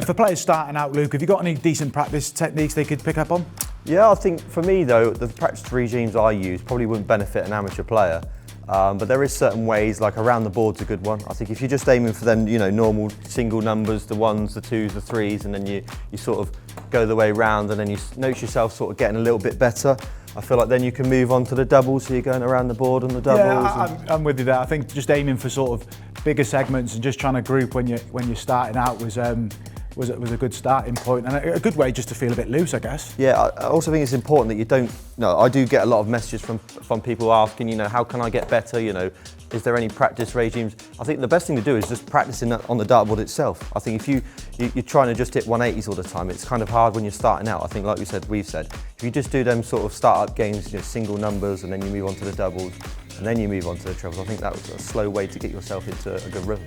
For players starting out, Luke, have you got any decent practice techniques they could pick up on? Yeah, I think for me though, the practice regimes I use probably wouldn't benefit an amateur player. But there is certain ways, like around the board's a good one. I think if you're just aiming for them, normal single numbers, the ones, the twos, the threes, and then you sort of go the way round, and then you notice yourself sort of getting a little bit better. I feel like then you can move on to the doubles, so you're going around the board on the doubles. Yeah, I'm with you there. I think just aiming for sort of bigger segments and just trying to group when you're starting out was a good starting point, and a good way just to feel a bit loose, I guess. Yeah, I also think it's important that you don't. No, I do get a lot of messages from people asking, how can I get better? Is there any practice regimes? I think the best thing to do is just practicing on the dartboard itself. I think if you're trying to just hit 180s all the time, it's kind of hard when you're starting out. I think, like we've said, if you just do them sort of start-up games, single numbers, and then you move on to the doubles, and then you move on to the trebles, I think that was a slow way to get yourself into a good rhythm.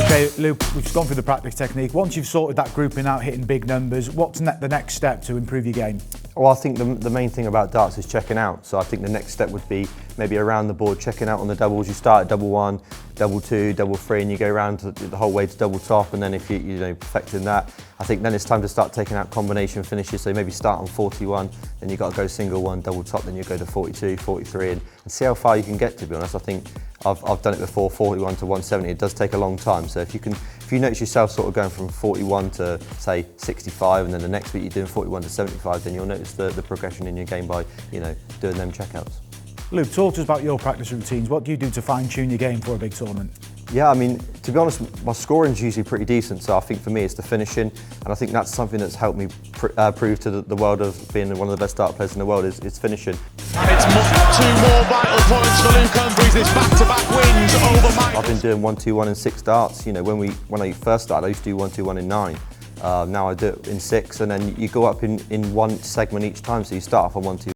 Okay, Luke, we've gone through the practice technique. Once you've sorted that grouping out, hitting big numbers, what's the next step to improve your game? Well, I think the main thing about darts is checking out. So I think the next step would be maybe around the board, checking out on the doubles. You start at double one, double two, double three, and you go around the whole way to double top. And then if you're perfecting that, I think then it's time to start taking out combination finishes. So maybe start on 41, then you've got to go single one, double top, then you go to 42, 43, and see how far you can get, to be honest. I think I've done it before, 41 to 170. It does take a long time. So if you notice yourself sort of going from 41 to say 65, and then the next week you're doing 41 to 75, then you'll notice the progression in your game by doing them checkouts. Luke, talk to us about your practice routines. What do you do to fine-tune your game for a big tournament? Yeah, I mean, to be honest, my scoring's usually pretty decent, so I think for me it's the finishing, and I think that's something that's helped me prove to the world of being one of the best dart players in the world is finishing. It's 2 more vital points for Luke Humphries. It's back-to-back wins over Mike. I've been doing 1-2-1 in 6 darts. When I first started, I used to do 1-2-1 in 9. Now I do it in 6, and then you go up in one segment each time, so you start off on 1-2.